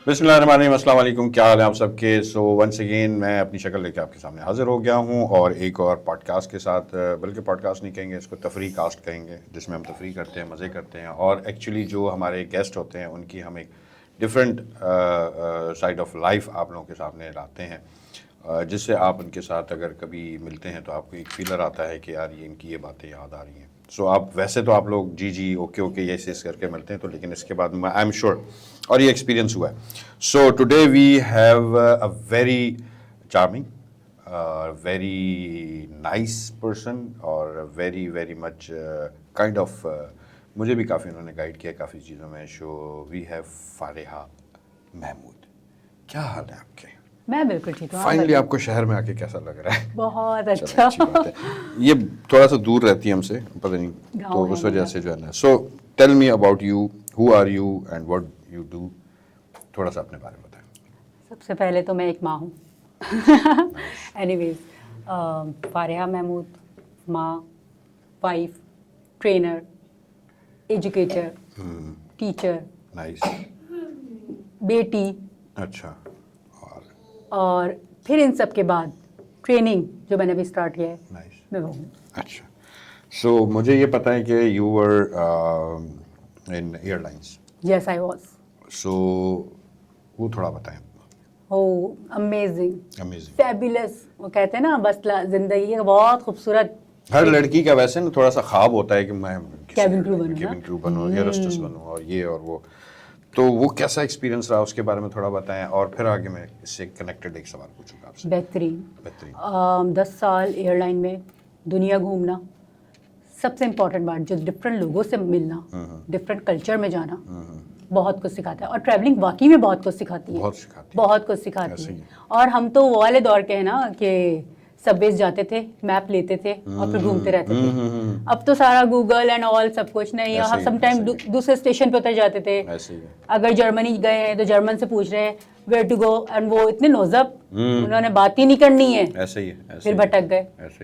بسم اللہ الرحمن الرحیم. السلام علیکم. کیا حال ہے آپ سب کے؟ سو ونس اگین میں اپنی شکل لے کے آپ کے سامنے حاضر ہو گیا ہوں اور ایک اور پوڈ کاسٹ کے ساتھ. بلکہ پوڈ کاسٹ نہیں کہیں گے اس کو، تفریح کاسٹ کہیں گے، جس میں ہم تفریح کرتے ہیں، مزے کرتے ہیں اور ایکچولی جو ہمارے گیسٹ ہوتے ہیں ان کی ہم ایک ڈفرینٹ سائڈ آف لائف آپ لوگوں کے سامنے لاتے ہیں، جس سے آپ ان کے ساتھ اگر کبھی ملتے ہیں تو آپ کو ایک فیلر آتا ہے کہ یار یہ ان کی یہ باتیں یاد آ رہی ہیں. سو آپ ویسے تو آپ لوگ جی اوکے اوکے ایسے کر کے ملتے ہیں تو، لیکن اس کے بعد میں آئی ایم شیور اور یہ ایکسپیرینس ہوا ہے. So today we have a very charming, very nice person اور very very much kind of, مجھے بھی کافی انہوں نے گائیڈ کیا کافی چیزوں میں. سو وی ہیو فارحہ محمود. کیا حال ہے آپ کے؟ میں بالکل ٹھیک ہوں. فائنلی آپ کو شہر میں آ کے کیسا لگ رہا ہے؟ بہت اچھا. اچھی بات ہے. یہ تھوڑا سا دور رہتی ہے ہم سے، پتہ نہیں تو اس وجہ سے جو ہے نا. So tell me about you, who are you and what you do. تھوڑا سا اپنے بارے میں بتائیں. سب سے پہلے تو میں ایک ماں ہوں. اینی ویز، فارحہ محمود، ماں، wife, trainer, educator, teacher, nice. بیٹی، اچھا. اور پھر ان سب کے بعد ٹریننگ جو میں نے ابھی اسٹارٹ کیا ہے، نائس. میں وہ ہوں. اچھا. سو مجھے یہ پتہ ہے کہ you were in airlines. Yes I was. So وہ تھوڑا بتائیں. Oh amazing, amazing. فیبولس. وہ کہتے ہیں نا بس زندگی کا بہت خوبصورت. ہر لڑکی کا ویسے نا تھوڑا سا خواب ہوتا ہے کہ میں کیبن کرو بنوں، کیبن کرو بنوں، ایئر ہوسٹس بنوں اور یہ اور وہ. تو وہ کیسا ایکسپیرینس رہا، اس کے بارے میں تھوڑا بتائیں اور پھر آگے میں اس سے کنیکٹڈ ایک سوال پوچھوں گا آپ سے. بہترین. 10 سال ایئر لائن میں دنیا گھومنا، سب سے امپورٹنٹ بات جو ڈفرینٹ لوگوں سے ملنا، ڈفرینٹ کلچر میں جانا بہت کچھ سکھاتا ہے. اور ٹریولنگ واقعی میں بہت کچھ سکھاتی ہے، بہت کچھ سکھاتی ہے. اور ہم تو وہ والے دور کے ہیں نا کہ سب بیس جاتے تھے، میپ لیتے تھے اور پھر گھومتے رہتے تھے. اب تو سارا گوگل اینڈ آل سب کچھ نہیں. ہم سم ٹائم دوسرے اسٹیشن پہ اتر جاتے تھے. اگر جرمنی گئے ہیں تو جرمن سے پوچھ رہے ہیں ویئر ٹو گو، اینڈ وہ اتنے نوزب، انہوں نے بات ہی نہیں کرنی ہے، ایسے ہی پھر بھٹک گئے.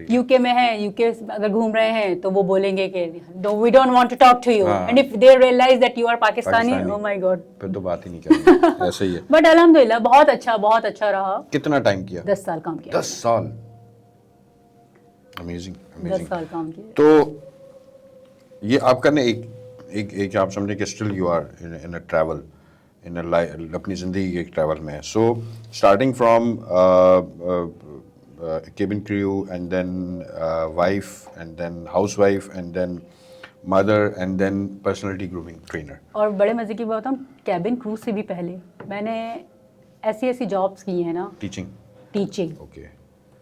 یو کے میں ہیں، یو کے اگر گھوم رہے ہیں تو وہ بولیں گے کہ we don't want to talk to you, and if they realise that you are Pakistani, oh my God, پھر تو بات ہی نہیں کرنی. ایسے ہی ہے. بٹ الحمدللہ بہت اچھا رہا. کتنا ٹائم کیا؟ 10 سال کام کیا. 10 سال. امیزنگ. 10 سال کام کیا. تو یہ آپ کا نا ایک آپ سمجھیں کہ still you are in a travel, ان اپنی زندگی کے ایک ٹریول میں. So starting from cabin crew and then wife and then housewife and then mother and then personality grooming trainer. اور بڑے مزے کی بات ہوں، کیبن کرو سے بھی پہلے میں نے ایسی جابس کی ہیں نا. Teaching, okay,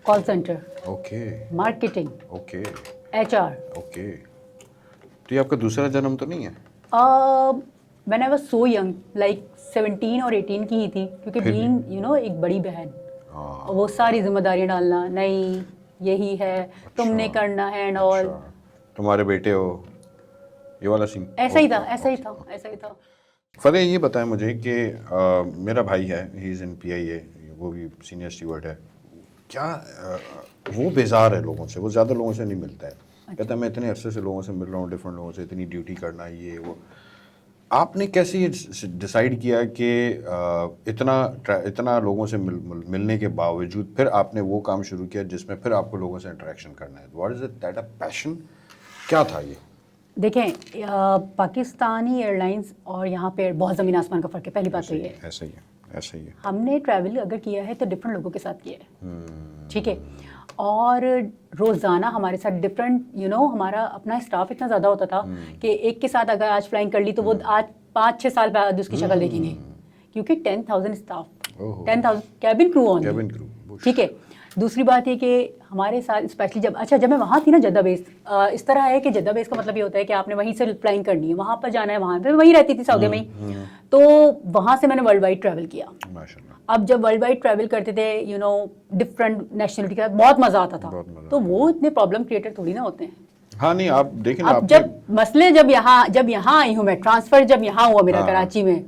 call centre, okay, marketing, okay, HR okay, اوکے. تو یہ آپ کا دوسرا جنم تو نہیں ہے؟ when I was so young, like 17 اور 18 کی ہی تھی، کیونکہ being ایک بڑی بہن، وہ ساری ذمہ داریاں ڈالنا، نہیں یہی ہے تم نے کرنا ہے اینڈ آل. تمہارے بیٹے ہو، یہ والا سین ایسا ہی تھا. فتح یہ بتائیں مجھے کہ میرا بھائی ہے، ہی از ان PIA، وہ بھی سینئر اسٹیورڈ ہے. کیا وہ بیزار ہے لوگوں سے، وہ زیادہ لوگوں سے نہیں ملتا ہے. کہتا ہے میں اتنے عرصے سے لوگوں سے مل رہا ہوں، ڈفرینٹ لوگوں سے، اتنی ڈیوٹی کرنا یہ وہ. آپ نے کیسے یہ ڈیسائیڈ کیا کہ اتنا لوگوں سے ملنے کے باوجود پھر آپ نے وہ کام شروع کیا جس میں پھر آپ کو لوگوں سے انٹریکشن کرنا ہے؟ واٹ از دیٹ اے پیشن؟ کیا تھا یہ؟ دیکھیں، پاکستانی ایئر لائنس اور یہاں پہ بہت زمین آسمان کا فرق ہے. پہلی بات تو یہ ہے، ایسا ہی ہے. ہم نے ٹریول اگر کیا ہے تو ڈفرینٹ لوگوں کے ساتھ کیا ہے، ٹھیک ہے. اور روزانہ ہمارے ساتھ ڈفرینٹ ہمارا اپنا اسٹاف اتنا زیادہ ہوتا تھا کہ ایک کے ساتھ اگر آج فلائنگ کر لی تو وہ آج 5-6 سال بعد اس کی شکل دیکھیں گے، کیونکہ 10,000 اسٹاف، 10,000 کیبن کرو آن، ٹھیک ہے. دوسری بات یہ کہ ہمارے ساتھ اسپیشلی جب میں وہاں تھی نا جدہ بیس، اس طرح ہے کہ جدہ بیس کا مطلب یہ ہوتا ہے کہ آپ نے وہیں سے فلائنگ کرنی ہے، وہاں پر جانا ہے، وہاں پہ وہیں رہتی تھی سعودی میں ہی. تو وہاں سے میں نے ورلڈ وائڈ ٹریول کیا. اب جب ورلڈ وائڈ ٹریول کرتے تھے ڈفرینٹ نیشنلٹی کا، بہت مزہ آتا تھا. تو وہ اتنے پرابلم کریٹر تھوڑی نا ہوتے ہیں. ہاں نہیں، آپ دیکھیں اب جب مسئلے جب یہاں آئی ہوں میں، ٹرانسفر جب یہاں ہوا میرا کراچی میں،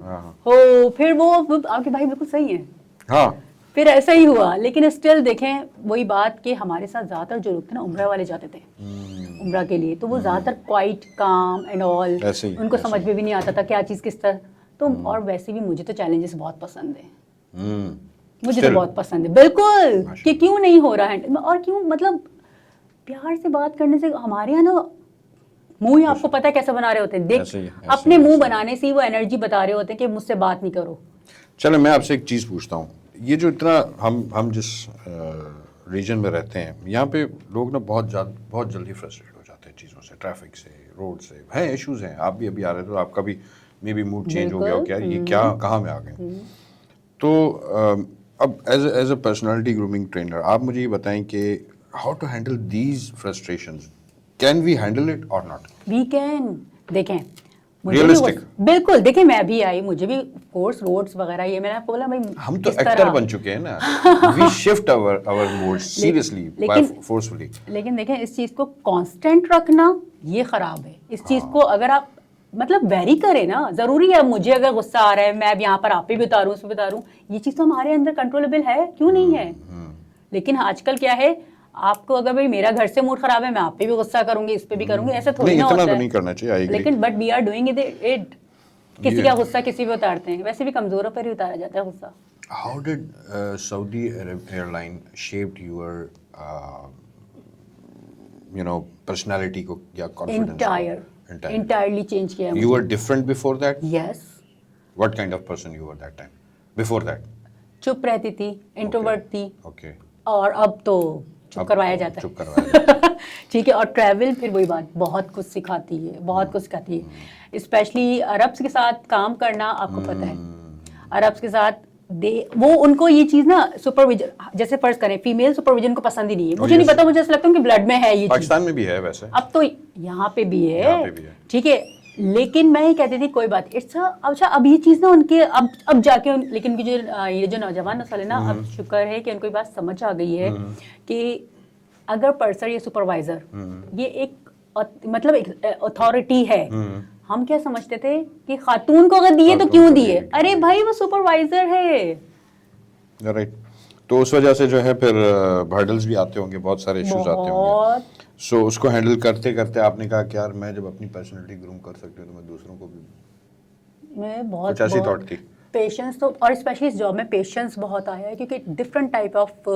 پھر وہ آپ کے بھائی بالکل صحیح ہیں. ہاں، پھر ایسا ہی ہوا. لیکن اسٹل دیکھیں وہی بات کہ ہمارے ساتھ زیادہ تر جو لوگ تھے نا عمرہ والے جاتے تھے عمرہ کے لیے، تو وہ زیادہ تر کوائٹ کام اینڈ آل، ان کو سمجھ میں بھی نہیں آتا تھا کیا چیز کس طرح. تو اور ویسے بھی مجھے تو چیلنجز بہت پسند ہیں, مجھے Still. تو بہت پسند ہے بالکل, کہ کیوں نہیں ہو رہا ہے, اور کیوں مطلب پیار سے بات کرنے سے ہمارے یہاں نا منہ ہی آپ کو پتہ ہے کیسے بنا رہے ہوتے ہیں, دیکھ اپنے منہ بنانے سے ہی وہ انرجی بتا رہے ہوتے ہیں کہ مجھ سے بات نہیں کرو. چلے میں آپ سے ایک چیز پوچھتا ہوں, یہ جو اتنا ہم جس ریجن میں رہتے ہیں یہاں پہ لوگ نا بہت جلدی فرسٹریٹ ہو جاتے ہیں چیزوں سے, ٹریفک سے, روڈ سے, ہیں ایشوز ہیں. آپ بھی ابھی آ رہے تھے تو آپ کا بھی مے بی موڈ چینج ہو گیا ہو کہ یار یہ کیا کہاں میں آ گئے. تو اب as a personality grooming trainer آپ مجھے یہ بتائیں کہ how to handle these frustrations, can we handle it اور ناٹ؟ We can. دیکھیں مجھے بھی بالکل, دیکھیں میں بھی آئی, مجھے بھی کورس روڈس وغیرہ یہ میں نے آپ کو بولا بھائی ہم تو ایکٹر بن چکے ہیں نا, we shift our mode seriously forcefully. لیکن دیکھیں اس چیز کو کانسٹنٹ رکھنا یہ خراب ہے. اس چیز کو اگر آپ مطلب ویری کریں نا, ضروری ہے مجھے اگر غصہ آ رہا ہے میں اب یہاں پر آپ پہ بھی اتاروں, اس پہ اتاروں, یہ چیز تو ہمارے اندر کنٹرولبل ہے, کیوں نہیں ہے. لیکن آج کل کیا ہے, آپ کو اگر بھائی میرا گھر سے موڈ خراب ہے میں آپ پہ بھی غصہ کروں گی, اس پہ بھی کروں گی, ایسا تھوڑی نہ ہوتا ہے. اتنا تو نہیں کرنا چاہیے, لیکن but we are doing it. کسی کا غصہ کسی پہ اتارتے ہیں, ویسے بھی کمزوروں پر ہی اتارا جاتا ہے غصہ. How did Saudi airline shaped your personality کو یا confidence? Entirely change کیا ہے. You were different before that? Yes. What kind of person you were that time? Before that? چپ رہتی تھی, انٹروورٹ تھی. Okay. اور اب تو چپ کروایا جاتا ہے. چپ کروایا جاتا ہے. ٹھیک ہے. اور ٹریول پھر وہی بات بہت کچھ سکھاتی ہے, بہت کچھ سکھاتی ہے. اسپیشلی عربس کے ساتھ کام کرنا, آپ کو پتہ ہے عربس کے ساتھ وہ ان کو یہ چیز نا سپرویژن, جیسے فرض کریں فیمیل سپرویژن کو پسند ہی نہیں ہے. مجھے نہیں پتا, مجھے ایسا لگتا ہے کہ بلڈ میں ہے یہ چیز. پاکستان میں بھی ہے ویسے, اب تو یہاں پہ بھی ہے, ٹھیک ہے. لیکن میں یہ کہتی تھی کوئی بات, اچھا اب یہ چیز نا ان کے اب جا کے, لیکن یہ جو نوجوان نسل ہے نا, اب شکر ہے کہ ان کو یہ بات سمجھ آ گئی ہے کہ اگر پرسر یا سپروائزر یہ ایک مطلب ایک اتھارٹی ہے. ہم کیا سمجھتے تھے کہ خاتون کو اگر دیے تو کیوں دیے, ارے بھائی وہ سپروائزر ہے. رائٹ. تو اس وجہ سے جو ہے پھر ہرڈلز بھی آتے ہوں گے, بہت سارے ایشوز آتے ہوں گے. سو اس کو ہینڈل کرتے کرتے آپ نے کہا کہ یار میں جب اپنی پرسنالٹی گروم کر سکتی ہوں تو میں دوسروں کو بھی, میں بہت ایسی تھاٹ تھی. پیشنس تو, اور اسپیشلی اس جاب میں پیشنس بہت آیا ہے, کیونکہ ڈفرنٹ ٹائپ آف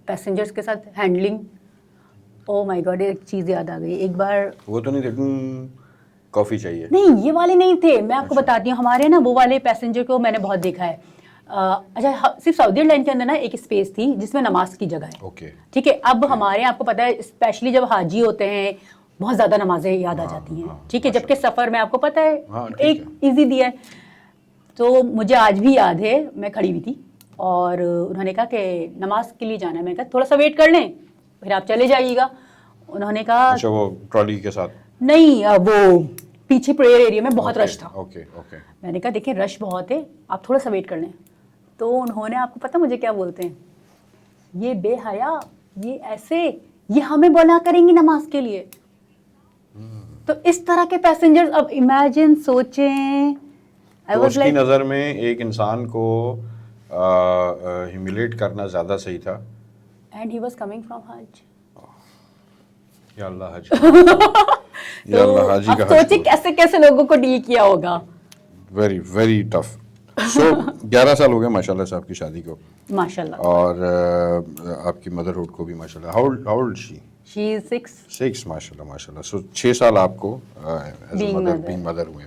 پیسنجرس کے ساتھ ہینڈلنگ. او مائی گاڈ, ایک چیز یاد آ گئی. ایک بار وہ تو نہیں تھے کافی چاہیے, نہیں یہ والے نہیں تھے, میں آپ کو بتاتی ہوں. ہمارے نا وہ والے پیسنجر کو میں نے بہت دیکھا ہے. اچھا صرف سعودی ایئر لائن کے اندر نا ایک اسپیس تھی جس میں نماز کی جگہ ہے, ٹھیک ہے. اب ہمارے آپ کو پتا ہے اسپیشلی جب حاجی ہوتے ہیں بہت زیادہ نمازیں یاد آ جاتی ہیں, ٹھیک ہے. جبکہ سفر میں آپ کو پتا ہے ایک ایزی دیا ہے. تو مجھے آج بھی یاد ہے میں کھڑی ہوئی تھی اور انہوں نے کہا کہ نماز کے لیے جانا ہے. میں نے کہا تھوڑا سا ویٹ کر لیں پھر آپ چلے جائیے گا. انہوں نے کہا اچھا وہ ٹرالی کے ساتھ نہیں, وہ پیچھے پریئر ایریا میں بہت رش تھا. میں نے کہا دیکھیں رش بہت ہے, آپ تھوڑا سا ویٹ کر لیں. تو انہوں نے آپ کو پتا مجھے کیا بولتے ہیں, یہ بے حیا, یہ ایسے, یہ ہمیں بولا کریں گی نماز کے لیے. تو اس طرح کے پیسنجرز, اب امیجن سوچیں. تو اس کی نظر میں ایک انسان کو ہیوملیٹ کرنا زیادہ صحیح تھا. And he was coming from حج. یا اللہ حج, یا اللہ حاجی کا حج. سوچیں کیسے کیسے لوگوں کو ڈیل کیا ہوگا. Very very tough. سو 11 سال ہو گئے ماشاء اللہ سے آپ کی شادی کو, ماشاء اللہ, اور آپ کی مدر ہوڈ کو بھی ماشاء اللہ. ہاؤ اولڈ شی از 6 ماشاء اللہ ماشاء اللہ. سو 6 سال آپ کو ایز اے مدر ہوئے.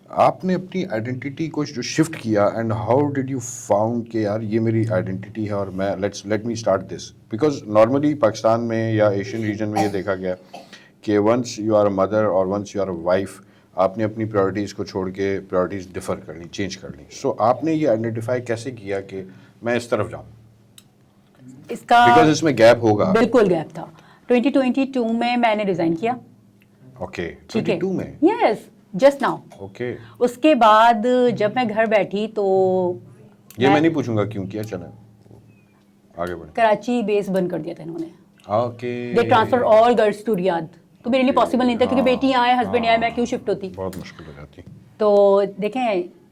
آپ نے اپنی آئیڈینٹی کو جو شفٹ کیا, and how did you found کہ یار یہ میری آئیڈینٹی ہے اور میں let me start this. Because normally Pakistan میں یا ایشین ریجن میں یہ دیکھا گیا کہ once you are a mother اور once you are a wife, آپ نے اپنی پرائرٹیز کو چھوڑ کے پرائرٹیز ڈفر کر لی, چینج کر لی. سو آپ نے یہ آئیڈینٹیفائی کیسے کیا کہ میں اس طرف جاؤں, اس کا بیکاز اس میں گیپ ہوگا. بالکل گیپ تھا. 2022 میں نے ریزائن کیا. اوکے 22 میں, یس جسٹ ناؤ. اوکے. اس کے بعد جب میں گھر بیٹھی تو یہ میں نہیں پوچھوں گا کیوں کیا, چلیں آگے بڑھیں. کراچی بیس بند کر دیا تھا انہوں نے. Okay. They transfer all girls to Riyadh. تو میرے لیے پاسبل نہیں تھا کیونکہ بیٹی یہاں ہے, ہسبینڈ یہاں ہے, میں کیوں شفٹ ہوتی. بہت مشکل ہو جاتی. تو دیکھیں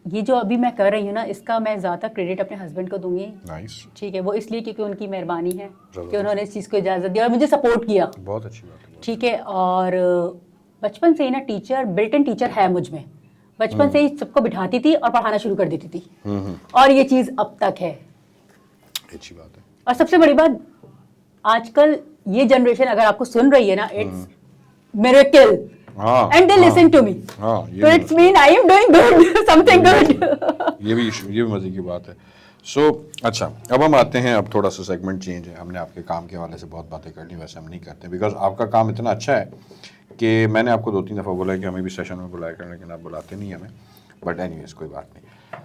یہ جو ابھی میں کر رہی ہوں نا, اس کا میں زیادہ کریڈٹ اپنے ہسبینڈ کو دوں گی. ٹھیک ہے, وہ اس لیے کیونکہ ان کی مہربانی ہے کہ انہوں نے اس چیز کو اجازت دیا اور مجھے سپورٹ کیا. بہت اچھی بات ہے. ٹھیک ہے. اور بچپن سے ہی نا ٹیچر, بلٹ ان ٹیچر ہے مجھ میں. बचपन से ही सबको बिठाती थी और पढ़ाना शुरू कर देती थी, और ये चीज अब तक है। अच्छी बात है। और सबसे बड़ी बात, आजकल ये जनरेशन अगर आपको सुन रही है ना, it's miracle, and they listen to me, तो it's mean I am doing good, something good. ये भी मजे की बात है। सो अच्छा, अब हम आते हैं, अब थोड़ा सा सेगमेंट चेंज है। हमने आपके काम के हवाले से बहुत बातें कर ली, वैसे हम नहीं करते बिकॉज आपका काम इतना अच्छा है कि मैंने आपको 2-3 दफ़ा बोला है कि हमें भी सेशन में बुलाया करें, लेकिन आप बुलाते नहीं हमें। बट एनीवेज कोई बात नहीं।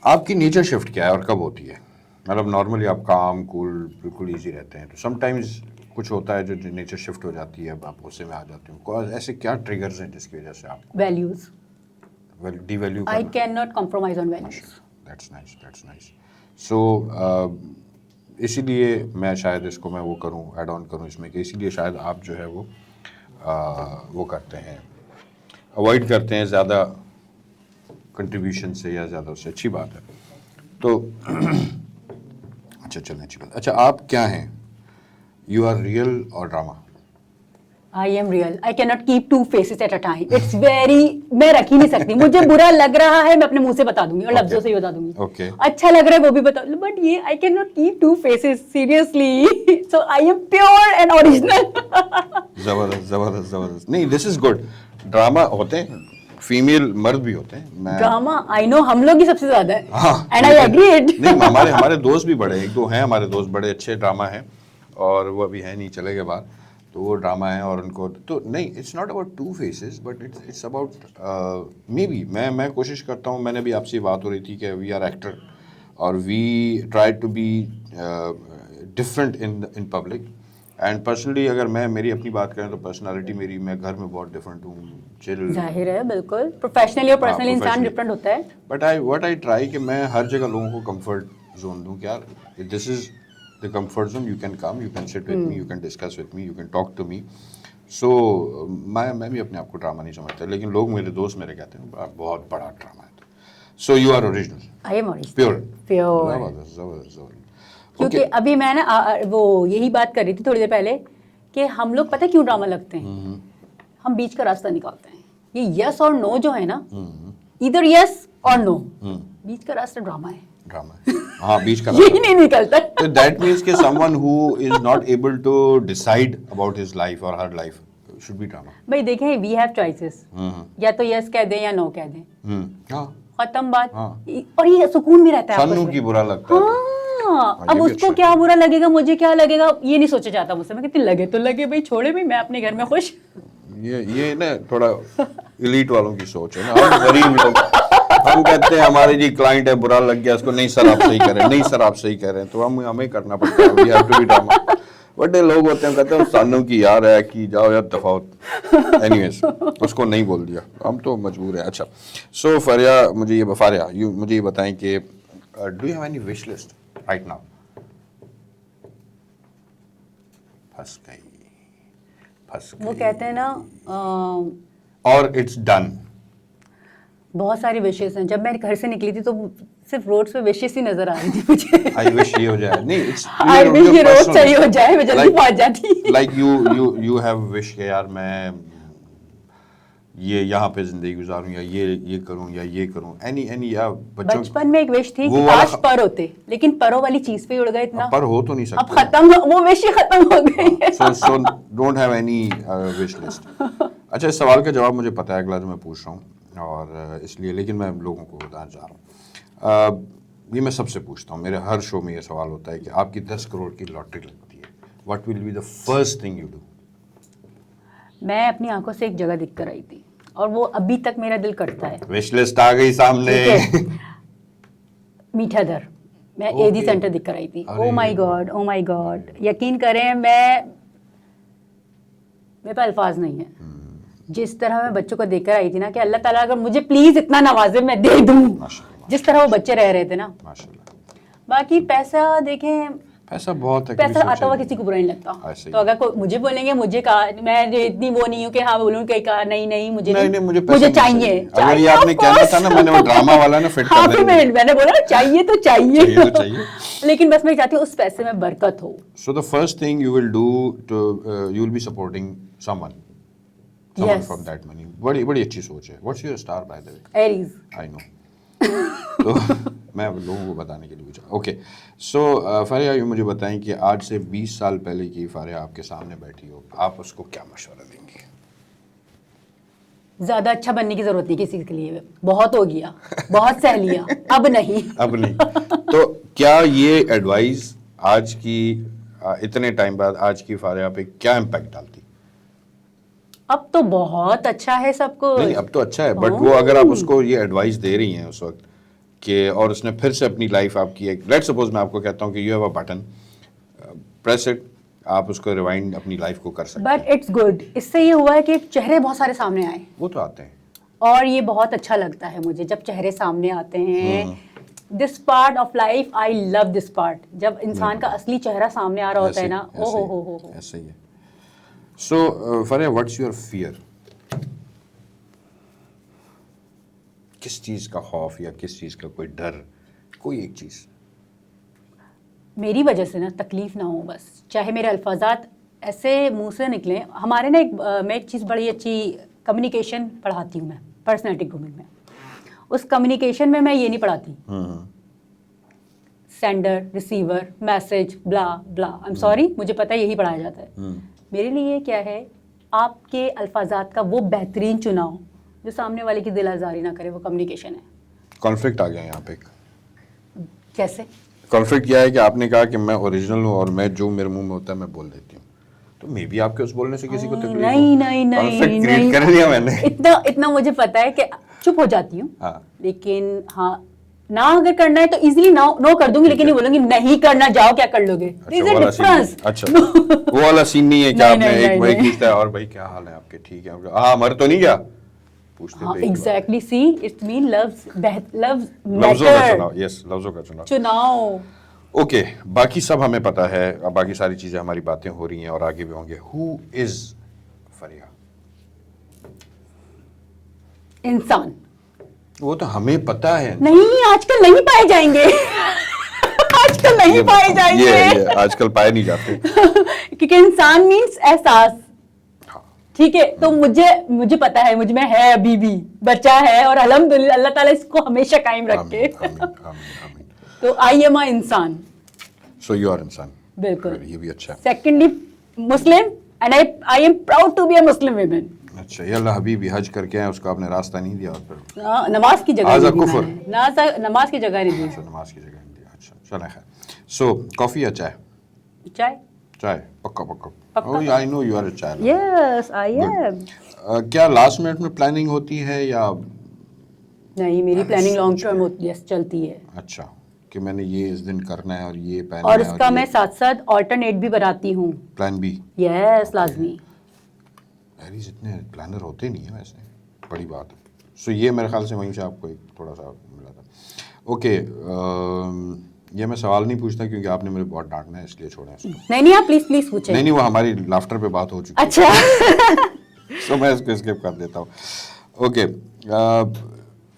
आपकी नेचर शिफ्ट क्या है और कब होती है? मतलब नॉर्मली आप काम कूल बिल्कुल ईजी रहते हैं, तो समटाइम्स कुछ होता है जो नेचर शिफ्ट हो जाती है, अब आप गुस्से में आ जाते हो। ऐसे क्या ट्रिगर्स हैं जिसकी वजह से आप values, devalue? I can not compromise on values. That's nice. So इसीलिए मैं शायद इसको मैं वो करूं, ऐड ऑन करूं इसमें, कि इसीलिए शायद आप जो है वो करते हैं, अवॉइड करते हैं ज़्यादा कंट्रीब्यूशन से या ज़्यादा उससे। अच्छी बात है। तो अच्छा चलें, अच्छी बात। अच्छा, आप क्या हैं? यू आर रियल और drama? I am real. I cannot keep two faces at a time. It's very, मैं रख ही नहीं सकती। मुझे बुरा लग रहा है, मैं अपने मुंह से बता दूंगी और लफ्जों से ही बता दूंगी। Okay. अच्छा लग रहा है वो भी बता, बट ये I cannot keep two faces seriously. So I am pure and original. जबरदस्त। नहीं, दिस इज गुड। ड्रामा होते हैं, फीमेल मर्द भी होते हैं। मैं ड्रामा आई नो हम लोग ही सबसे ज्यादा है, हाँ, एंड आई एग्री इट। नहीं, हमारे दोस्त भी बड़े, एक दो हैं हमारे दोस्त बड़े अच्छे ड्रामा हैं, और वो अभी है नहीं, चले गए बाहर, तो वो ड्रामा है। और उनको तो नहीं, it's not about two faces, but it's about maybe, मैं कोशिश करता हूँ। मैंने भी आपसे बात हो रही थी कि वी आर एक्टर और we try to be different in public. And personally अगर मैं मेरी अपनी बात करें तो पर्सनालिटी मेरी, मैं घर में बहुत डिफरेंट हूँ, चिल। जाहिर है, बिल्कुल प्रोफेशनली और पर्सनली इंसान डिफरेंट होता है। बट व्हाट आई ट्राई कि मैं हर जगह लोगों को कंफर्ट जोन दूँ कि यार this is the comfort zone, you can come, you can sit with me, you can discuss with me, you can talk to me. So मैं भी अपने आप को ड्रामा नहीं समझता, लेकिन लोग, मेरे दोस्त मेरे कहते हैं बहुत बड़ा ड्रामा है। So you are original? I am original, pure। जबरदस्त। क्योंकि अभी मैं ना वो यही बात कर रही थी थोड़ी देर पहले कि हम लोग पता है क्यों ड्रामा लगते हैं, हम बीच का रास्ता निकालते हैं। ये यस और नो जो है ना, इधर यस और नो, बीच का रास्ता ड्रामा है। हाँ, बीच का यही नहीं निकलता। तो दैट मीन्स कि someone who is not able to decide about his life or her life should be drama। भाई देखें, वी हैव चॉइसेस, या तो यस कह दें या नो कह दें, हाँ, खत्म बात। और ये सुकून भी रहता है। सन्नू की बुरा लगता है। हाँ, अब उसको क्या बुरा लगेगा, मुझे क्या लगेगा, ये नहीं सोचा जाता मुझसे। मैं कहती लगे तो लगे भाई, छोड़े भाई, मैं अपने घर में खुश। ये ना थोड़ा एलीट वालों की सोच है ना, हम गरीब लोग, हम कहते हैं हमारे जी क्लाइंट है, बुरा लग गया उसको, नहीं सर आप सही कह रहे हैं, नहीं सर आप सही कह रहे हैं, तो हमें करना पड़ता है, we have to be drama. बड़े लोग होते हैं कहते हैं सानू की यार है कि जाओ यार दफा। एनीवेज, उसको नहीं बोल दिया, हम तो मजबूर है। अच्छा, सो फारिया मुझे ये बताएं कि do you have any wish list right now? फंस गई। वो कहते हैं ना, और इट्स डन। बहुत सारी विशेष हैं। जब मैं घर से निकली थी तो सिर्फ रोड्स पे विशेष ही नजर आ रही थी मुझे। आई विश ये हो जाए। नहीं, इट्स आई विश ये रोज सही हो जाए, मैं जल्दी पहुंच जाती। लाइक यू हैव विश के यार मैं ये यहाँ पे जिंदगी गुजारूं, या ये करूं या ये करूं। एनी या बचपन में एक विश थी कि काश पर होते, लेकिन परों वाली चीज पे उड़ गए इतना, पर हो तो नहीं सकते, अब खत्म, वो विश ही खत्म हो गई है। So don't have any wish list. अच्छा, इस सवाल का जवाब मुझे पता है अगला जो मैं पूछ रहा हूँ, और इसलिए, लेकिन मैं लोगों को बताना चाह रहा हूँ। ये मैं सबसे पूछता हूँ, मेरे हर शो में ये सवाल होता है कि आपकी 10 करोड़ की लॉटरी लगती है, what will be the first thing you do? मैं अपनी आंखों से एक जगह दिख कर आई थी, और वो अभी तक मेरा दिल करता है। विश लिस्ट आ गई सामने। मीठा दर, मैं एडी सेंटर दिख कर आई थी। ओ माय गॉड, यकीन करें, मेरे पास अल्फाज नहीं है। जिस तरह मैं बच्चों को देखकर आई थी ना कि अल्लाह ताला अगर मुझे प्लीज इतना नवाजे मैं दे दूं, जिस तरह वो बच्चे रह रहे थे ना। बाकी पैसा देखें, पैसा बहुत है, पैसा आता हुआ किसी को बुरा नहीं लगता। तो अगर कोई मुझे बोलेंगे, मुझे कहा, मैं इतनी वो नहीं हूँ कि हाँ बोलूँ कि कहा नहीं मुझे चाहिए। अगर ये आपने कहना था ना, मैंने वो ड्रामा वाला ना फिट कर दिया। मैंने बोला चाहिए तो चाहिए। लेकिन बस मैं चाहती हूँ उस पैसे में बरकत हो। So the first thing you will do, you will be supporting someone someone Yes. from that money. बड़ी अच्छी सोच है. What's your star by the way? Aries. I know. तो मैं लोगों को बताने के लिए पूछा. ओके, सो फारिया, ये मुझे बताएं कि आज से 20 साल पहले की फारिया आपके सामने बैठी हो, आप उसको क्या मशवरा देंगे? ज्यादा अच्छा बनने की जरूरत नहीं किसी के लिए, बहुत हो गया, बहुत सह लिया, अब नहीं. अब नहीं. तो क्या ये एडवाइस आज की इतने टाइम बाद आज की फारिया पे क्या इम्पैक्ट डालती? अब तो बहुत अच्छा है सब कुछ. नहीं, अब तो अच्छा है, बट वो अगर आप उसको ये एडवाइस दे रही हैं उस वक्त कि, और उसने फिर से अपनी लाइफ आपकी एक, लेट्स सपोज मैं आपको कहता हूँ कि you have a button, press it, आप उसको रिवाइंड अपनी लाइफ को कर सकते हैं. But it's good. इससे ये हुआ है कि चेहरे बहुत सारे सामने आए, वो तो आते हैं. और ये बहुत अच्छा लगता है मुझे जब चेहरे सामने आते हैं. This part of life, I love this part, जब इंसान का असली चेहरा सामने आ रहा होता है ना. ओ हो. ऐसे ही है. सो फारिया, व्हाट्स योर फियर? किस चीज़ का खौफ या किस चीज़ का कोई डर, कोई एक चीज़? मेरी वजह से ना तकलीफ ना हो बस, चाहे मेरे अल्फाजात ऐसे मुंह से निकलें. हमारे ना मैं एक चीज़ बड़ी अच्छी कम्युनिकेशन पढ़ाती हूँ मैं पर्सनैलिटी ग्रूमिंग में. उस कम्युनिकेशन में मैं ये नहीं पढ़ाती sender receiver message blah blah. I am sorry, मुझे पता है यही पढ़ाया जाता है. मेरे लिए क्या है, आपके अल्फाजात का वो बेहतरीन चुनाव जो सामने वाले की दिल आज़ारी ना करे, वो कम्युनिकेशन है. कॉन्फ्लिक्ट आ गया यहाँ पे. कैसे कॉन्फ्लिक्ट क्या है कि आपने कहा कि मैं ओरिजिनल हूँ और मैं जो मेरे मुंह में होता है मैं बोल देती हूँ, तो मे बी आपके उस बोलने से किसी को तकलीफ हो. नहीं कॉन्फ्लिक्ट क्रिएट कर दिया मैंने. इतना मुझे पता है कि चुप हो जाती हूँ. हाँ. लेकिन हाँ, ना अगर करना है तो इजीली नो कर दूंगी, लेकिन नहीं बोलूंगी नहीं करना, जाओ क्या कर लोगे. अच्छा, वो वाला सीन. अच्छा, वो वाला सीन नहीं है कि आपने एक भाई पूछता है और भाई क्या हाल है आपके, ठीक है, हाँ मर तो नहीं गया, पूछते थे. Exactly, see it's mean loves लफ्जों का चुनाव. यस, लफ्जों का चुनाव. ओके, बाकी सब हमें पता है, अब बाकी सारी चीजें हमारी बातें हो रही हैं और आगे भी होंगे. हु इज फरिया? इंसान. वो तो हमें पता है. नहीं, आजकल नहीं पाए जाएंगे. आजकल नहीं पाए जाएंगे. ये आजकल पाए नहीं जाते. क्योंकि इंसान मीन्स एहसास. ठीक है, तो मुझे पता है, मुझ में है, अभी भी बच्चा है, और अल्हम्दुलिल्लाह अल्लाह ताला इसको हमेशा कायम रखे. तो आई एम अ इंसान. सो यू आर इंसान. बिल्कुल, ये भी अच्छा है. Secondly Muslim, and I am proud to be a Muslim woman. अच्छा, ये अल्लाह हबीबी हज करके आए, उसका आपने रास्ता नहीं दिया. और फिर नमाज की जगह आज़ा नहीं दी कुफ्र. मैंने. नमाज की जगह नहीं दी. अच्छा, नमाज की जगह नहीं दिया. अच्छा, चलें खैर. सो कॉफी या चाय? चाय. चाय पक्का. Oh, I know you are a chai. Yes, I am. क्या लास्ट मिनट में प्लानिंग होती है या? नहीं, मेरी प्लानिंग लॉन्ग टर्म होती है, चलती है. अच्छा, कि मैंने ये इस दिन करना है और ये पहनना और है. उसका मैं साथ साथ ऑल्टरनेट भी बनाती हूँ. Plan B. यस, लाजमी. एरीज इतने प्लानर होते नहीं है वैसे, बड़ी बात है. सो ये मेरे ख्याल से वहीं से आपको एक थोड़ा सा मिला था. ओके, ये मैं सवाल नहीं पूछता क्योंकि आपने मुझे बहुत डांटना है, इसलिए छोड़ें इसको. नहीं, आप प्लीज पूछें. नहीं, वो हमारी लाफ्टर पे बात हो चुकी है. अच्छा. सो मैं इसको स्किप कर देता हूँ. Okay,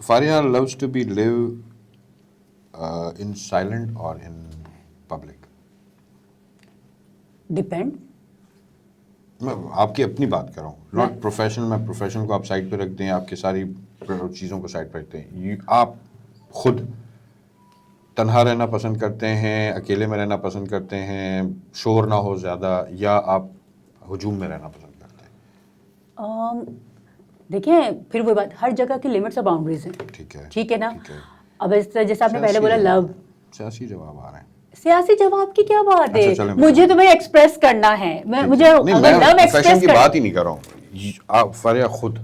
Faria loves to be live in silent और इन पब्लिक? डिपेंड. मैं आपकी अपनी बात कर रहा हूँ, नॉट प्रोफेशनल. मैं प्रोफेशनल को आप साइड पे रख दें, आपकी सारी चीज़ों को साइड पे रखते हैं. आप खुद तन्हा रहना पसंद करते हैं, अकेले में रहना पसंद करते हैं, शोर ना हो ज़्यादा, या आप हुजूम में रहना पसंद करते हैं? देखिए, फिर वो बात, हर जगह की लिमिट्स और बाउंड्रीज हैं. ठीक है ना. अब जैसे आपने पहले बोला लव, सियासी जवाब आ रहे हैं. सियासी जवाब की क्या बात है? अच्छा, मुझे तो मैं एक्सप्रेस करना है. मुझे अगर लव एक्सप्रेस की बात ही नहीं कर रहा हूँ. आप फारिया खुद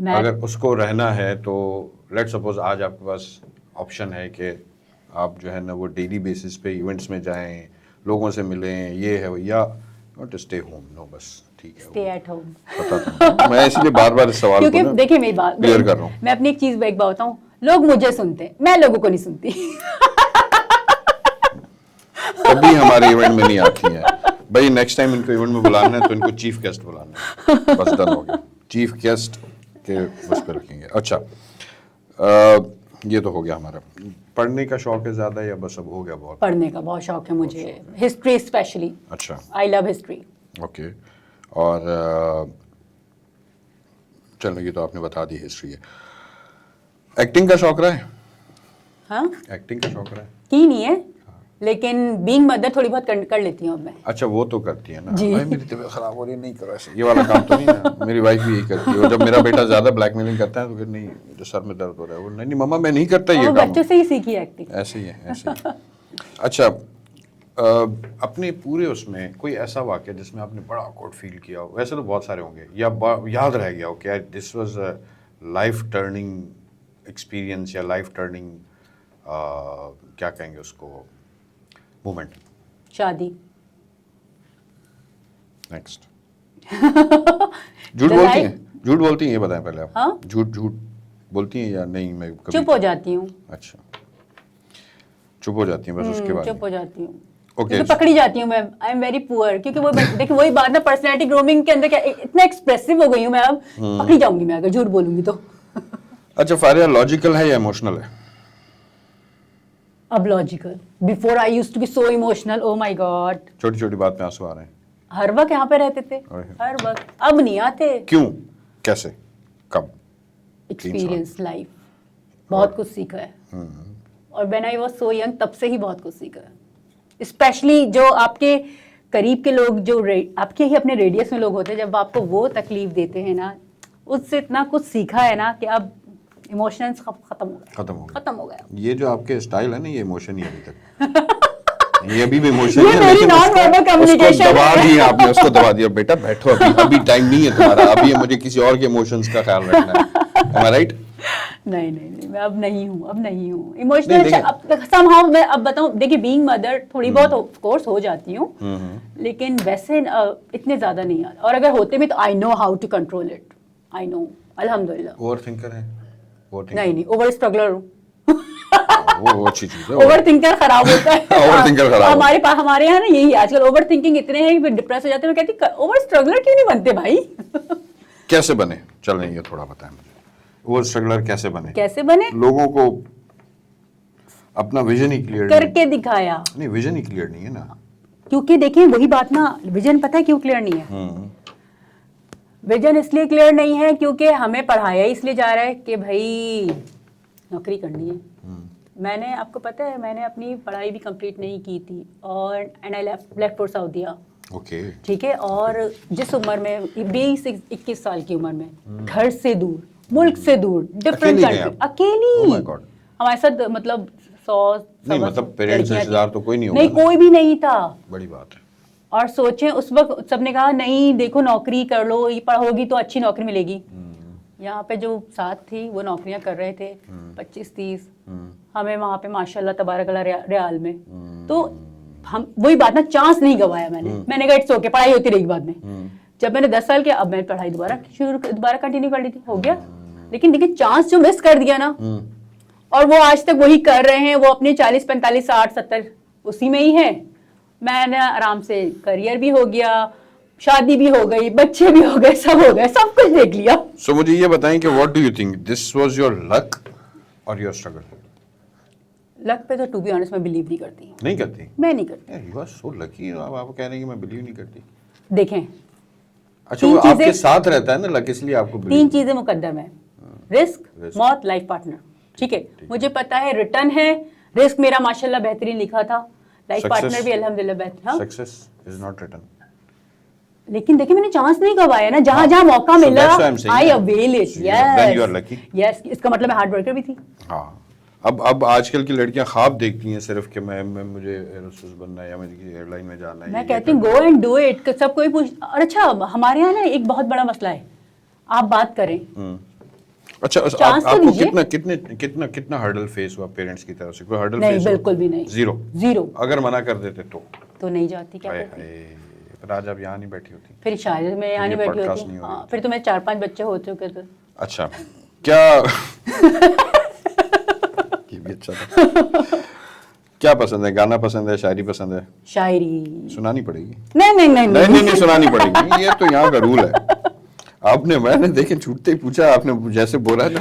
अगर उसको रहना है तो लेट्स सपोज आज आपके पास ऑप्शन है कि आप जो है ना वो डेली बेसिस पे इवेंट्स में जाएं, लोगों से मिलें, ये है, या नॉट स्टे होम. नो, बस ठीक है, स्टे एट होम. पता था. मैं इसलिए बार-बार इस सवाल क्योंकि को देखिए मेरी बात क्लियर कर रहा हूँ. मैं अपनी एक चीज एक बात बताऊं, लोग मुझे सुनते हैं, मैं लोगों को नहीं सुनती. कभी हमारे इवेंट में नहीं आती हैं भाई. नेक्स्ट टाइम इनको इवेंट में बुलाना है तो इनको चीफ गेस्ट बुलाना है, बस डन हो गया. चीफ गेस्ट के उस पर रखेंगे. अच्छा, ये तो हो गया हमारा. पढ़ने का शौक है ज़्यादा या बस अब हो गया बहुत? पढ़ने का बहुत शौक है मुझे, हिस्ट्री स्पेशली. अच्छा, आई लव हिस्ट्री. ओके. और चलो ये तो आपने बता दी हिस्ट्री है. एक्टिंग का शौक रहा है? हाँ एक्टिंग का शौक रहा है? की नहीं है, लेकिन बीइंग मदर थोड़ी बहुत कर लेती हूँ अब मैं. अच्छा वो तो करती है ना. जी. भाई मेरी तबीयत खराब हो रही है, नहीं करो ऐसे, ये वाला काम तो नहीं ना. मेरी वाइफ भी यही करती है, और जब मेरा बेटा ज्यादा ब्लैकमेलिंग करता है तो फिर नहीं, मुझे सर में दर्द हो रहा है, वो नहीं मम्मा मैं नहीं करता ये और काम. बच्चों से ही सीखी एक्टिंग. ऐसे ही है, ऐसे ही. अच्छा अपने पूरे उसमें कोई ऐसा वाक़या जिसमें आपने बड़ा ऑकवर्ड फील किया हो? वैसे तो बहुत सारे होंगे, या याद रह गया हो कि यार this was a life turning experience या लाइफ टर्निंग क्या कहेंगे उसको, मोमेंट. शादी. नेक्स्ट. झूठ बोलती हैं? झूठ बोलती हैं ये बताएं पहले आप. हाँ? झूठ बोलती हैं या नहीं? मैं कभी चुप हो जाती हूँ. अच्छा चुप हो जाती हैं बस उसके बाद. चुप हो जाती हूँ. ओके. क्योंकि पकड़ी जाती हूँ मैं. आई एम वेरी पुअर. क्योंकि वो देखिए वही बात ना, पर्सनैलिटी ग्रूमिंग के अंदर क्या इतना एक्सप्रेसिव हो गई हूँ मैं अब. पकड़ी जाऊंगी मैं अगर झूठ बोलूंगी तो. अच्छा फारिया लॉजिकल है या इमोशनल है? अब logical. Before I used to be so emotional. Oh my God. छोटी छोटी बात में आंसू आ रहे हैं. हर वक्त यहाँ पे रहते थे. हर वक्त. अब नहीं आते. क्यों? कैसे? कब? Experience life. बहुत कुछ सीखा है. और when I was so young तब से ही बहुत कुछ सीखा है. स्पेशली जो आपके करीब के लोग, जो आपके ही अपने रेडियस में लोग होते हैं, जब आपको वो तकलीफ देते हैं ना, उससे इतना कुछ सीखा है ना कि अब इमोशंस खत्म हो गया. ये जो आपके स्टाइल है ना, ये इमोशन ही अभी तक ये अभी भी इमोशन ये है, मेरी लेकिन non-verbal उसको communication दबा है. दिया आपने, उसको दबा दिया. बेटा बैठो, अभी टाइम नहीं है तुम्हारा, अभी मुझे किसी और के इमोशंस का ख्याल रखना है. Am I right? नहीं मैं अब नहीं हूँ नहीं, इमोशनल. देखिए. अब somehow मैं अब बताऊँ, देखिए बीइंग मदर थोड़ी बहुत ऑफ कोर्स हो जाती हूँ, लेकिन वैसे इतने ज्यादा नहीं यार. और अगर होते भी तो I know how to control it. I know अल्हम्दुलिल्लाह. ओवर थिंकर है? नहीं ओवर स्ट्रगलर हूँ. वो अच्छी चीज है. ओवर थिंकर खराब होता है. Overthinker खराब हमारे पास, हमारे यहाँ ना यही है आजकल. ओवर थिंकिंग इतने हैं कि डिप्रेस हो जाते हैं. मैं कहती ओवर स्ट्रगलर क्यों नहीं बनते भाई? कैसे बने? चल ये थोड़ा बताएं मुझे. ओवर स्ट्रगलर कैसे बने? कैसे बने? लोगों को अपना विजन ही क्लियर करके दिखाया. नहीं, विजन ही क्लियर नहीं है ना. क्योंकि देखिए वही बात ना, विजन पता है क्यों क्लियर नहीं है? विजन इसलिए क्लियर नहीं है क्योंकि हमें पढ़ाया इसलिए जा रहा है कि भाई नौकरी करनी है. मैंने, आपको पता है, मैंने अपनी पढ़ाई भी कंप्लीट नहीं की थी, और and I left for Saudia. Okay. ठीक है. और जिस उम्र में 20-21 साल की उम्र में, घर से दूर, मुल्क से दूर, डिफरेंट कंट्री, अकेली. Oh my God. हमारे साथ मतलब 100 नहीं मतलब पेरेंट्स रिश्तेदार तो कोई नहीं होगा नहीं, ना? कोई भी नहीं था. बड़ी बात है. और सोचें उस वक्त सबने कहा नहीं देखो नौकरी कर लो, ये पढ़ोगी तो अच्छी नौकरी मिलेगी. यहाँ पे जो साथ थी वो नौकरियां कर रहे थे 25-30. हमें वहाँ पे माशाल्लाह तबारक अल्लाह रियाल में. तो हम वही बात ना, चांस नहीं गवाया मैंने कहा इट्स ओके, पढ़ाई होती रहेगी बाद में. जब मैंने 10 साल किया, अब मैं पढ़ाई दोबारा कंटिन्यू कर ली थी, हो गया. लेकिन देखिए चांस जो मिस कर दिया ना, और वो आज तक वही कर रहे हैं. वो अपने 40, 45, 60, 70 उसी में ही है. मैंने आराम से करियर भी हो गया, शादी भी हो गई, बच्चे भी हो गए, सब कुछ देख लिया. सो मुझे ये बताएं कि what do you think, this was your luck और योर स्ट्रगल? लक पे तो टू बी ऑनेस्ट मैं बिलीव नहीं करती. नहीं करती? मैं नहीं करती. यार यू आर सो लकी. आप कह रहे हैं कि मैं बिलीव नहीं करती. देखें, अच्छा वो आपके साथ रहता है ना लक, इसलिए आपको 3 चीजें मुकद्दर है. रिस्क, मौत, लाइफ पार्टनर. ठीक है. मुझे पता है रिटर्न है. रिस्क मेरा माशाल्लाह बेहतरीन लिखा था, लाइफ पार्टनर भी अल्हम्दुलिल्लाह बेहतर. Success is not return. लेकिन देखिए मैंने चांस नहीं गवाया ना, जहां मौका मिला आई अवेल इट. यस, इसका मतलब मैं हार्ड वर्कर भी थी. हाँ. अब आजकल की लड़कियां ख्वाब देखती हैं सिर्फ कि मैं मुझे एरोस्टेस बनना है या मुझे एयरलाइन में जाना है. मैं कहती हूँ गो एंड डू इट. सब कोई पूछ. और अच्छा हमारे यहाँ ना एक बहुत बड़ा मसला है, आप बात करें. अच्छा आपको कितना हर्डल फेस हुआ पेरेंट्स की तरफ से? कोई हर्डल फेस? नहीं, बिल्कुल भी नहीं. जीरो. अगर मना कर देते तो नहीं जाती. क्या करती? फिर आज आप यहाँ नहीं बैठी होती. फिर शायद मैं यहाँ नहीं बैठी होती. हाँ, फिर तुम्हें 4-5 बच्चे हो चुके थे. अच्छा क्या ये भी अच्छा था. क्या पसंद है? गाना पसंद है? शायरी पसंद है? शायरी सुनानी पड़ेगी. नहीं सुनानी पड़ेगी. ये तो यहाँ का रूल है. मैंने देखे छूटते ही पूछा, आपने जैसे बोला ना,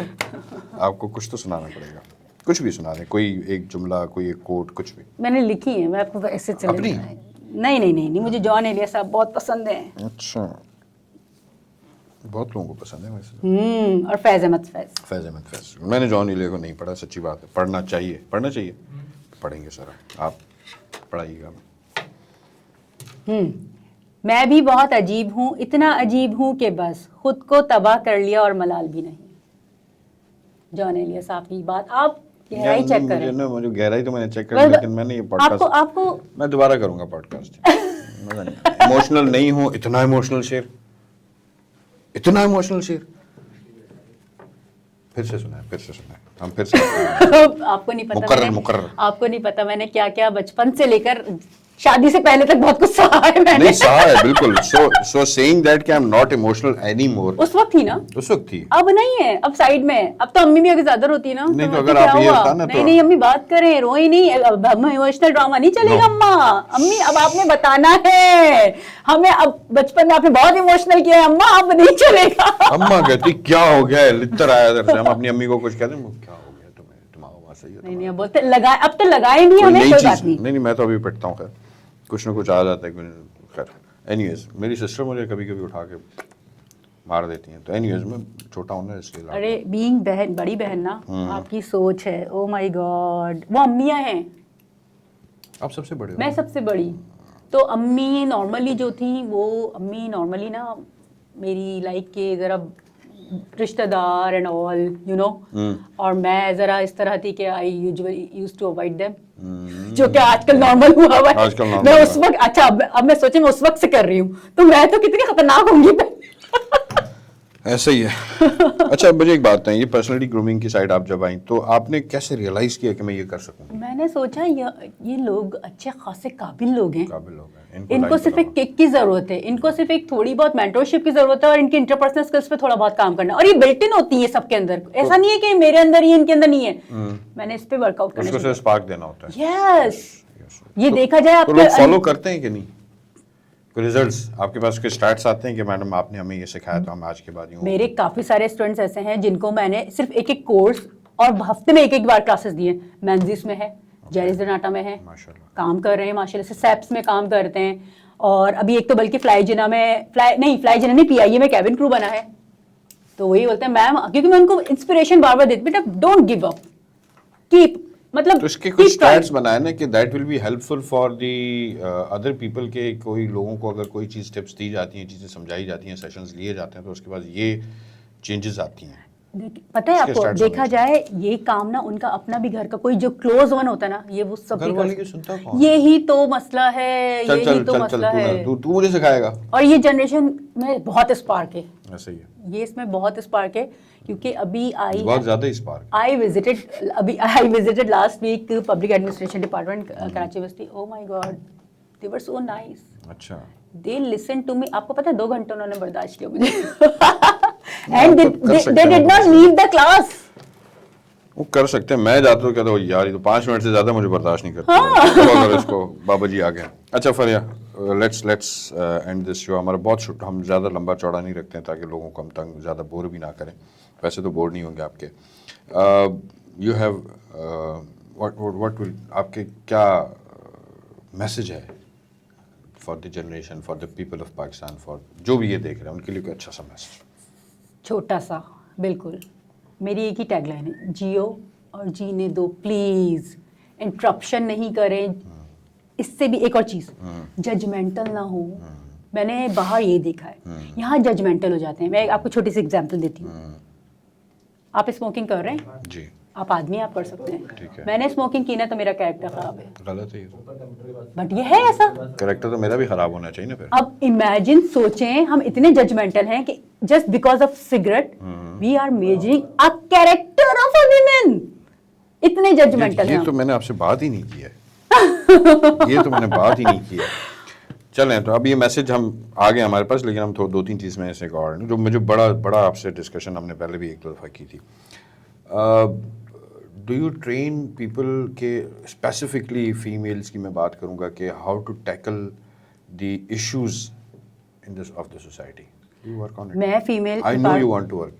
आपको कुछ तो सुनाना पड़ेगा. कुछ भी सुना दें, कोई एक जुमला, कोई एक कोट, कुछ भी. मैंने लिखी है, मैं आपको ऐसे चले. नहीं, मुझे जॉन एलिया साहब बहुत पसंद है. अच्छा बहुत लोगों को पसंद है वैसे। और फैज़ अहमद फैज़ मैंने जॉन इले को नहीं पढ़ा, सच्ची बात है, पढ़ना चाहिए पढ़ेंगे सर, आप पढ़ाइएगा। मैं भी बहुत अजीब हूँ, इतना अजीब हूँ कि बस खुद को तबाह कर लिया और मलाल भी नहीं। जॉन एलिया साहब की बात आप गहराई चेक करें। मुझे गहराई तो मैंने चेक कर, लेकिन मैंने ये पॉडकास्ट आपको मैं दोबारा करूंगा पॉडकास्ट। मजा नहीं, इमोशनल नहीं हूँ, इतना इमोशनल शेर, फिर से सुना है हम फिर से आपको नहीं पता मुकर्रर आपको नहीं पता मैंने क्या क्या बचपन से लेकर शादी से पहले तक बहुत कुछ सहा है मैंने। नहीं सहा है बिल्कुल। सो सेइंग दैट कि I am not emotional any more, उस वक्त थी ना, उस वक्त थी, अब नहीं है, अब साइड में। अब तो अम्मी भी आगे ज्यादा रोती है ना। नहीं तो अगर आप ये होता ना तो नहीं अम्मी बात करें, रोई नहीं, अब इमोशनल ड्रामा नहीं चलेगा। अम्मी अब आपने बताना है हमें, अब बचपन में आपने बहुत इमोशनल किया है अम्मा, अब नहीं चलेगा। अम्मा कहती क्या हो गया है, लिट्टर आया इधर से, हम अपनी अम्मी को कुछ कहते हैं क्या हो गया तुम्हें, तुम्हारा सही है, नहीं बोलते लगाए, अब तो लगाए भी हमें, कोई बात नहीं मैं तो अभी पिटता हूँ, खैर कुछ ना कुछ आ जाता है, खैर एनीवेज मेरी सिस्टर मुझे कभी कभी उठा के मार देती हैं, तो एनीवेज मैं छोटा हूँ ना इसलिए। अरे बीइंग बहन, बड़ी बहन ना, आपकी सोच है, ओ माय गॉड। वो अम्मियाँ हैं, आप सबसे बड़े हो, मैं सबसे बड़ी। तो अम्मी नॉर्मली जो थी, वो अम्मी नॉर्मली ना मेरी लाइक के ज़रा रिश्तेदार एंड ऑल यू नो, और मैं ज़रा इस तरह थी कि I usually used to avoid them, जो कि आजकल नॉर्मल हुआ हुआ है। मैं उस वक्त, अच्छा अब मैं सोचे मैं उस वक्त से कर रही हूँ, तो मैं तो कितनी खतरनाक होंगी। ऐसा ही है। अच्छा मुझे एक बात है, ये पर्सनैलिटी ग्रूमिंग की साइड आप जब आई तो आपने कैसे रियलाइज किया कि मैं ये कर सकूं? मैंने सोचा ये लोग अच्छे खासे काबिल लोग हैं, इनको इनको सिर्फ एक किक की जरूरत है, इनको सिर्फ एक थोड़ी बहुत मेंटरशिप की जरूरत है, और इनके इंटरपर्सनल स्किल्स पे थोड़ा बहुत काम करना, और ये बिल्ट इन होती है सबके अंदर, ऐसा नहीं है कि मेरे अंदर ही इनके अंदर नहीं है। मैंने इस पे वर्कआउट करना, उसको सिर्फ स्पार्क देना होता है। यस, ये देखा जाए तो लोग फॉलो करते हैं कि नहीं? रिजल्ट्स आपके पास के स्टैट्स आते हैं कि मैडम आपने हमें ये सिखाया तो हम आज के बाद यूं? मेरे काफी सारे स्टूडेंट्स ऐसे हैं जिनको मैंने सिर्फ एक एक कोर्स और हफ्ते में एक बार क्लासेस दिए। मैंजिस में है, जेरिस डनाटा में है, काम कर रहे हैं माशाल्लाह से, सैप्स में काम करते हैं, और अभी एक तो बल्कि फ्लाई जिना नहीं पीआईए में कैबिन क्रू बना है। तो वही बोलते हैं मैम, क्योंकि मैं उनको इंस्पिरेशन बार बार देती, बेटा डोंट गिव अप, कीप, मतलब तो इसके कुछ स्टैट्स बनाए ना कि that will be helpful for the other people, के कोई लोगों को अगर कोई चीज़ टिप्स दी जाती हैं, चीज़ें समझाई जाती हैं, सेशंस लिए जाते हैं, तो उसके बाद ये चेंजेस आती हैं। पता है आपको, देखा जाए ये काम ना उनका अपना भी घर का कोई जो क्लोज वन होता है ना, ये वो सब घर वाले की सुनता कौन? यही तो मसला है, यही तो मसला है। तू मुझे सिखाएगा। और ये जनरेशन में बहुत स्पार्क है, ऐसा ही है, ये इसमें बहुत स्पार्क है, क्योंकि अभी बहुत ज्यादा spark. I visited last week public administration department Karachi university. Oh my God, they were so nice. अच्छा, दे लिसन टू मी। आपको पता है 2 घंटे उन्होंने बर्दाश्त किया मुझे। And they did not leave the class. वो कर सकते हैं, मैं जाता हूँ कहता हूँ यार ये तो 5 मिनट से ज्यादा मुझे बर्दाश्त नहीं करता। तो अगर इसको बाबा जी आ गए। अच्छा फरिया, लेट्स एंड दिस शो। हमारा बहुत हम ज़्यादा लंबा चौड़ा नहीं रखते हैं ताकि लोगों को हम तंग ज़्यादा बोर भी ना करें। वैसे तो बोर नहीं होंगे आपके। यू हैव व्हाट विल, आपके क्या मैसेज है for the generation, for the people of Pakistan, for जो भी ये देख रहे हैं उनके लिए कोई अच्छा सा मैसेज? छोटा सा, बिल्कुल मेरी एक ही टैगलाइन है, जियो और जीने दो प्लीज, इंटरप्शन नहीं करें। इससे भी एक और चीज़, जजमेंटल ना हो। मैंने बाहर ये देखा है, यहाँ जजमेंटल हो जाते हैं। मैं आपको छोटी सी एग्जांपल देती हूँ। आप स्मोकिंग कर रहे हैं जी, आप आदमी, आप कर सकते हैं। ठीक है। मैंने स्मोकिंग की ना तो मेरा कैरेक्टर खराब है, गलत है ये तो। बट ये है ऐसा। कैरेक्टर तो मेरा भी खराब होना चाहिए ना फिर। अब इमेजिन, सोचें हम इतने जजमेंटल हैं कि just because of cigarette we are measuring a character of a woman. इतने जजमेंटल हैं। ये तो मैंने आपसे बात ही नहीं की है। ये तो मैंने बात ही नहीं की है। चलें, तो अब ये मैसेज हम आ गए हमारे पास, लेकिन हम 2-3 चीज़ में ऐसे और जो मुझे बड़ा आपसे डिस्कशन हमने पहले भी 1-2 दफ़ा की थी। डू यू ट्रेन पीपल के, स्पेसिफिकली फीमेल्स की मैं बात करूँगा, कि how to tackle the issues in this of the society? You work on it? मैं female, I know you want to work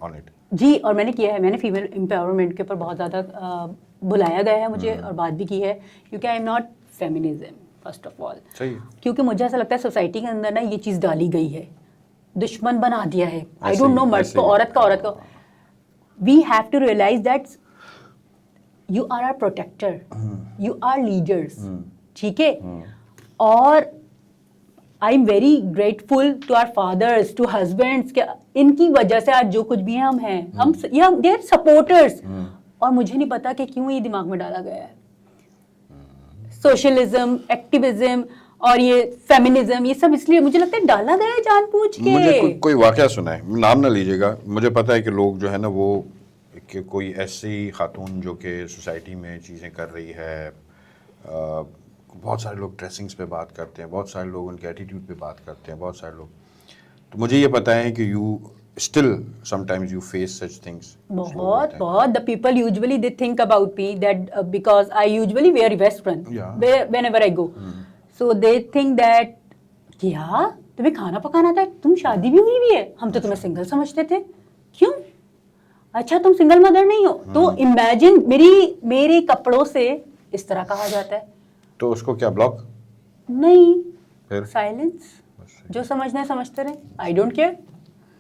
on it. जी, और मैंने किया है। मैंने फीमेल एम्पावरमेंट के ऊपर बहुत ज़्यादा बुलाया गया है मुझे, और बात भी की है, क्योंकि I am not feminism first of all. सही है। क्योंकि मुझे ऐसा लगता है सोसाइटी के अंदर ना ये चीज़ डाली गई है दुश्मन बना दिया है. I ऐसे don't ही, know मर्द ऐसे को ही. औरत को. We have to realize that you are our protector, you are leaders. ठीक है. और I am very grateful to our fathers, to husbands, कि इनकी वजह से आज जो कुछ भी हम हैं, हम दे आर सपोर्टर्स. और मुझे नहीं पता कि क्यों ये दिमाग में डाला गया है. सोशलिज्म, एक्टिविज्म और ये फेमिनिज्म, ये सब इसलिए मुझे लगता है डाला गया है जानबूझ के. मुझे कोई वाकया सुना है, नाम ना लीजिएगा. मुझे पता है कि लोग जो है ना वो कि कोई ऐसी खातून जो कि सोसाइटी में चीज़ें कर रही है, बहुत सारे लोग ड्रेसिंग्स पे बात करते हैं, बहुत सारे लोग उनके एटीट्यूड पे बात करते हैं, बहुत सारे लोग. तो मुझे ये पता है कि you still sometimes you face such things. बहुत the people usually they think about me that because I usually wear western whenever I go. So they think that क्या तुम्हें खाना पकाना था, तुम शादी भी हुई है, हम तो तुम्हें सिंगल समझते थे. क्यों? अच्छा तुम सिंगल मदर नहीं हो. तो इमेजिन मेरे कपड़ों से इस तरह कहा जाता है. तो उसको क्या ब्लॉक? नहीं, फिर साइलेंस. जो समझना है समझते रहे. I don't care.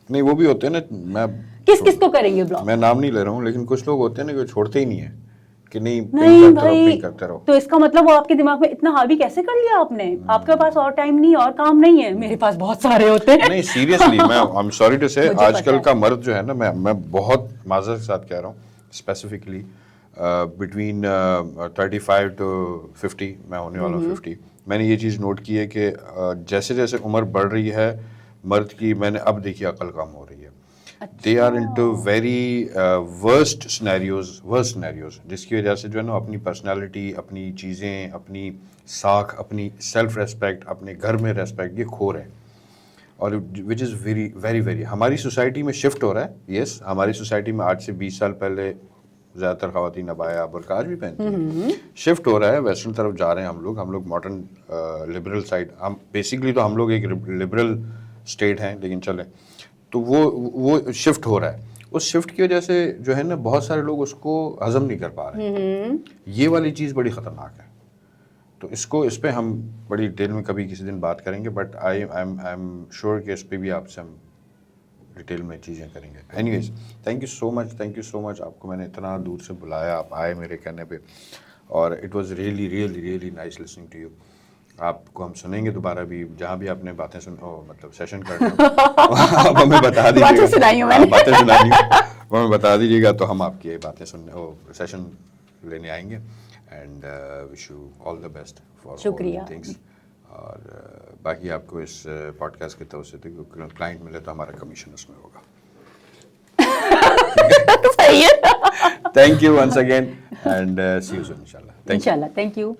नहीं, वो भी होते हैं ना. मैं किसको करेंगे ब्लॉक? मैं नाम नहीं ले रहा हूँ, लेकिन कुछ लोग होते हैं ना कि छोड़ते ही नहीं है कि नहीं भाई. करते रहो. तो इसका मतलब वो आपके दिमाग में इतना हावी कैसे कर लिया आपने? आपके पास और टाइम नहीं और काम नहीं है. मेरे पास बहुत सारे होते हैं. नहीं सीरियसली, मैं आई एम सॉरी टू से, मुझे आजकल पता का मर्द जो है ना, मैं बहुत माजरत के साथ कह रहा हूँ, स्पेसिफिकली बिटवीन 35 to 50, मैं होने वाला हूँ 50. मैंने ये चीज़ नोट की है कि जैसे जैसे उम्र बढ़ रही है मर्द की, मैंने अब देखी अकल कम हो रही है. They are into very worst scenarios, जिसकी वजह से जो है ना अपनी पर्सनालिटी, अपनी चीज़ें, अपनी साख, अपनी सेल्फ रेस्पेक्ट, अपने घर में रेस्पेक्ट, ये खो रहे हैं. और which is very very very हमारी सोसाइटी में शिफ्ट हो रहा है. यस, हमारी सोसाइटी में आज से 20 साल पहले ज़्यादातर ख़वातीन अबाया बुर्का आज भी पहनती हैं. शिफ्ट हो रहा है, वेस्टर्न तरफ जा रहे हैं हम लोग मॉडर्न लिबरल साइड. हम बेसिकली तो हम लोग एक लिबरल स्टेट हैं, लेकिन चले तो वो शिफ्ट हो रहा है. उस शिफ्ट की वजह से जो है ना बहुत सारे लोग उसको हजम नहीं कर पा रहे. ये वाली चीज़ बड़ी ख़तरनाक है. तो इस पे हम बड़ी डिटेल में कभी किसी दिन बात करेंगे, बट आई एम श्योर कि इस पे भी आपसे हम डिटेल में चीज़ें करेंगे. Anyways, thank you so much. आपको मैंने इतना दूर से बुलाया, आप आए मेरे कहने पे, और it was really nice listening to you. आपको हम सुनेंगे दोबारा भी, जहाँ भी आपने बातें मतलब सेशन करना आप हमें बता दीजिएगा. बातें सुनाई वो हमें बता दीजिएगा, तो हम आपकी बातें सुनने सेशन लेने आएंगे. And wish you all the best for things. और बाकी आपको इस पॉडकास्ट की तरफ से क्लाइंट मिले तो हमारा कमीशन उसमें होगा. सही है. Thank you once again and see you soon इंशाल्लाह. इंशाल्लाह. Thank you.